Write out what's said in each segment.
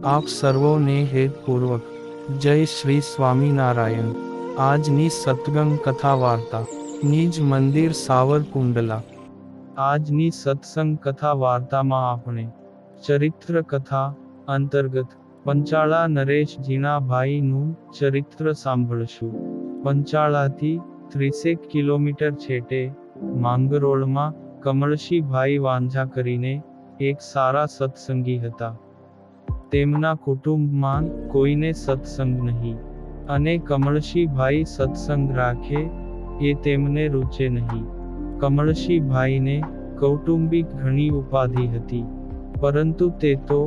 આપ સર્વોને હેતપૂર્વક જય શ્રી સ્વામિનારાયણ। આજની સત્સંગ કથા વાર્તા નિજ મંદિર સાવરકુંડલા। આજની સત્સંગ કથા વાર્તામાં આપણે ચરિત્ર કથા અંતર્ગત પંચાળા નરેશજીના ભાઈનું ચરિત્ર સાંભળશું। પંચાળાથી 30 કિલોમીટર છેટે માંગરોળમાં કમળશીભાઈ વાંઝા કરીને એક સારા સત્સંગી હતા। તેમના કુટુંબમાં કોઈને સત્સંગ નહીં, અને કમળશીભાઈ સત્સંગ રાખે એ તેમને રૂચે નહીં। કમળશીભાઈને કૌટુંબિક ઘણી ઉપાધિ હતી, પરંતુ તે તો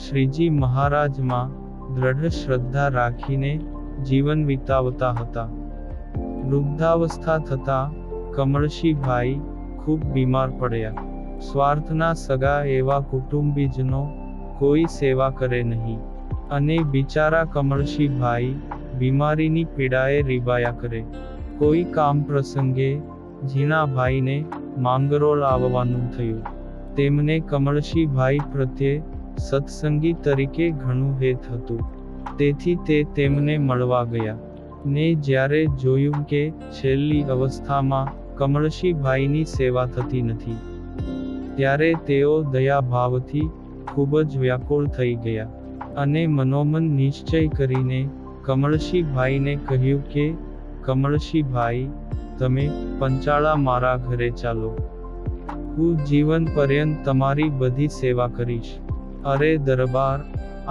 શ્રીજી મહારાજમાં દ્રઢ શ્રદ્ધા રાખીને જીવન વિતાવતા હતા। વૃદ્ધાવસ્થા થતાં કમળશીભાઈ ખૂબ બીમાર પડ્યા। સ્વાર્થના સગા એવા કુટુંબીજનો કોઈ સેવા કરે નહીં, અને બિચારા કમળશીભાઈ બીમારીની પીડાએ રીબાયા કરે। કોઈ કામ પ્રસંગે ઝીણાભાઈને માંગરોળ આવવાનું થયું। તેમને કમળશીભાઈ પ્રત્યે સત્સંગી તરીકે ઘણું હેત હતું, તેથી તે તેમને મળવા ગયા, ને જ્યારે જોયું કે છેલ્લી અવસ્થામાં કમળશીભાઈની સેવા થતી નથી, ત્યારે તેઓ દયાભાવથી ખૂબ જ વ્યાકુળ થઈ ગયા, અને મનોમન નિશ્ચય કરીને કમળશીભાઈને કહ્યું કે કમળશીભાઈ, તમે પંચાળા મારા ઘરે ચાલો, હું જીવન પર્યંત તમારી બધી સેવા કરીશ। અરે દરબાર,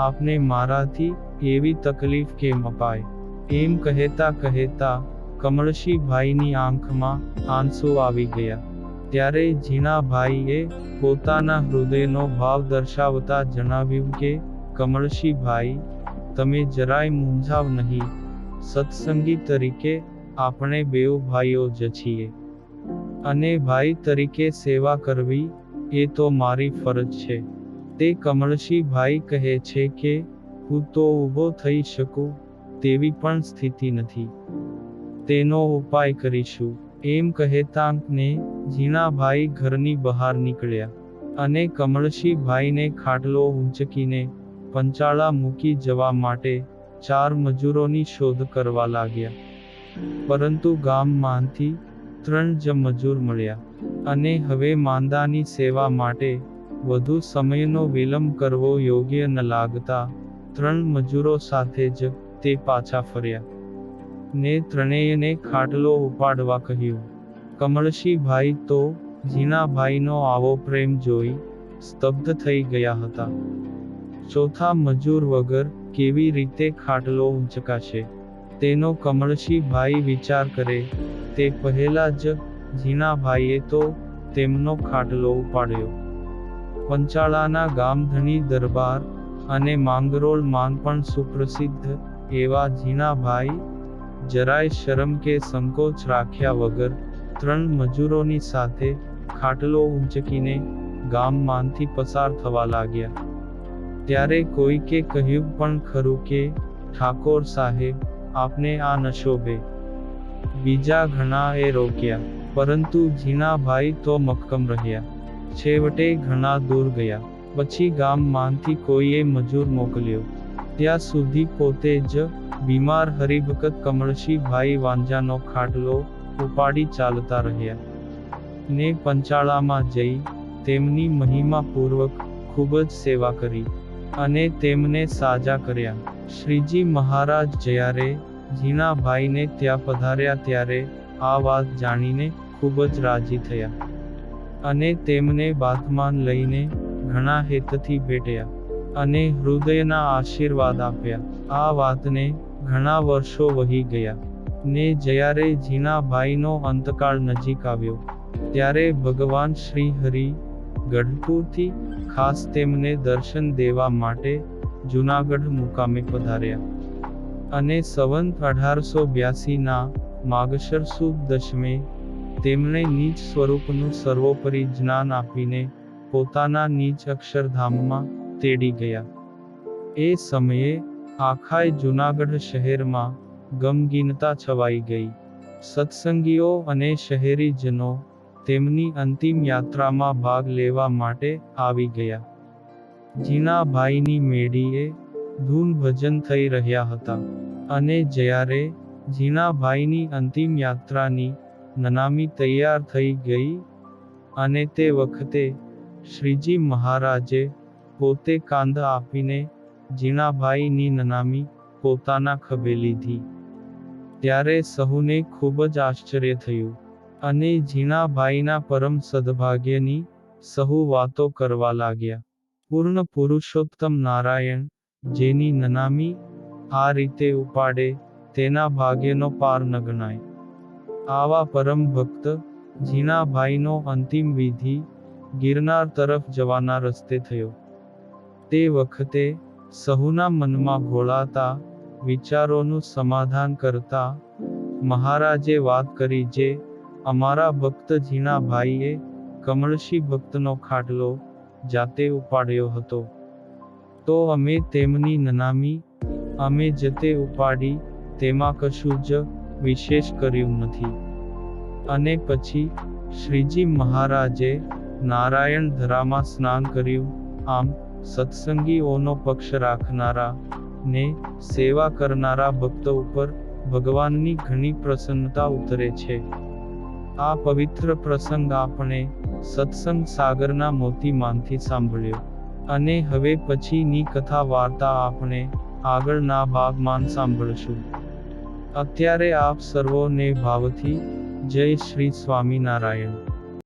આપને મારાથી એવી તકલીફ કેમ અપાય? એમ કહેતા કહેતા કમળશીભાઈની આંખમાં આંસુ આવી ગયા। ત્યારે ઝીણાભાઈએ પોતાના હૃદયનો ભાવ દર્શાવતા જણાવ્યું કે કમળશીભાઈ, તમે જરાય મૂંઝાવ નહીં, સત્સંગી તરીકે આપણે બેઉ ભાઈઓ જ છીએ, અને ભાઈ તરીકે સેવા કરવી એ તો મારી ફરજ છે। તે કમળશીભાઈ કહે છે કે હું તો ઊભો થઈ શકું તેવી પણ સ્થિતિ નથી, તેનો ઉપાય કરીશું। એમ કહેતાં ને ઝીણાભાઈ ઘરની બહાર નીકળ્યા, અને કમળશીભાઈને ખાટલો ઊંચકીને પંચાળા મૂકી જવા માટે 4 મજૂરોની શોધ કરવા લાગ્યા, પરંતુ ગામમાંથી 3 જ મજૂર મળ્યા, અને હવે માંદાની સેવા માટે વધુ સમયનો વિલંબ કરવો યોગ્ય ન લાગતા 3 મજૂરો સાથે જ તે પાછા ફર્યા, ને ત્રણેયને ખાટલો ઉપાડવા કહ્યું। કમળશીભાઈ તો ઝીણાભાઈનો આવો પ્રેમ જોઈ સ્તબ્ધ થઈ ગયા હતા। ચોથા મજૂર વગર કેવી રીતે ખાટલો ઊંચકાશે, તેનો કમળશીભાઈ વિચાર કરે તે પહેલા જ ઝીણાભાઈએ તો તેમનો ખાટલો ઉપાડ્યો। પંચાળાના ગામધણી દરબાર અને માંગરોળ માન પણ સુપ્રસિદ્ધ એવા ઝીણાભાઈ જરાય શરમ કે સંકોચ રાખ્યા વગર 3 મજૂરોની સાથે ખાટલો ઊંચકીને ગામમાંથી પસાર થવા લાગ્યા। ત્યારે કોઈકે કહ્યું પણ ખરું કે ઠાકોર સાહેબ, આપને આ ન શોભે। બીજા ઘણાએ રોક્યા, પરંતુ ઝીણાભાઈ તો મક્કમ રહ્યા। છેવટે ઘણા દૂર ગયા પછી ગામમાંથી કોઈએ મજૂર મોકલ્યો, ત્યાં સુધી પોતે જ બીમાર હરિભગત કમળશીભાઈ વાંઝાનો ખાટલો ઉપાડી ચાલતા રહ્યા, ને પંચાળામાં જઈ તેમની મહિમાપૂર્વક ખૂબ જ સેવા કરી, અને તેમને સાજા કર્યા। શ્રીજી મહારાજ જ્યારે ઝીણાભાઈને ત્યાં પધાર્યા ત્યારે આ વાત જાણીને ખૂબ જ રાજી થયા, અને તેમને બાથમાન લઈને ઘણા હેતથી ભેટ્યા, અને હૃદયના આશીર્વાદ આપ્યા। આ વાતને ઘણા વર્ષો વહી ગયા, ને જ્યારે ઝીણાભાઈનો અંતકાળ નજીક આવ્યો, ત્યારે ભગવાન શ્રી હરિ ગઢપુરથી ખાસ તેમને દર્શન દેવા માટે જૂનાગઢ મુકામે પધાર્યા, અને સંવંત 1882ના માગશર સુદ દશમે તેમણે નિજ સ્વરૂપનું સર્વોપરી જ્ઞાન આપીને પોતાના નિજ અક્ષરધામમાં તેડી ગયા। એ સમયે આખાય જૂનાગઢ શહેરમાં ગમગીનતા છવાઈ ગઈ। સત્સંગીઓ અને શહેરીજનો તેમની અંતિમ યાત્રામાં ભાગ લેવા માટે આવી ગયા। ઝીણાભાઈની મેડીએ ધૂન ભજન થઈ રહ્યા હતા. અને જ્યારે ઝીણાભાઈની અંતિમ યાત્રાની નનામી તૈયાર થઈ ગઈ, અને તે વખતે શ્રીજી મહારાજે પોતે કાંધ આપીને ઝીણાભાઈની નનામી પોતાના ખભે લીધી, ત્યારે સહુને ખૂબ જ આશ્ચર્ય થયું. અને ઝીણાભાઈના પરમ સદભાગ્યની સહુ વાતો કરવા લાગ્યા. પૂર્ણ પુરુષોત્તમ નારાયણ જેની નનામી આ રીતે ઉપાડે, તેના ભાગ્યનો પાર ન ગણાય. આવા પરમ ભક્ત ઝીણાભાઈનો અંતિમ વિધિ ગિરનાર તરફ જવાના રસ્તે થયો. તે વખતે સહુના મનમાં ઘોળાતા વિચારોનું સમાધાન કરતા મહારાજે વાત કરી, જે અમારા ભક્ત ઝીણાભાઈએ કમળશી ભક્તનો ખાટલો જાતે ઉપાડ્યો હતો, તો અમે તેમની નનામી અમે જતે ઉપાડી, તેમાં કશું જ વિશેષ કર્યું નથી. અને પછી શ્રીજી મહારાજે નારાયણ ધરામાં સ્નાન કર્યું. આમ સત્સંગીઓનો પક્ષ રાખનારા ને સેવા કરનારા ભક્તો ઉપર ભગવાનની ઘણી પ્રસન્નતા ઉતરે છે. આ પવિત્ર પ્રસંગ આપણે સત્સંગ સાગરના મોતીમાંથી સાંભળ્યો. અને હવે પછીની કથા વાર્તા આપણે આગળના ભાગમાં સાંભળશું. અત્યારે આપ સર્વોને ભાવથી જય શ્રી સ્વામિનારાયણ.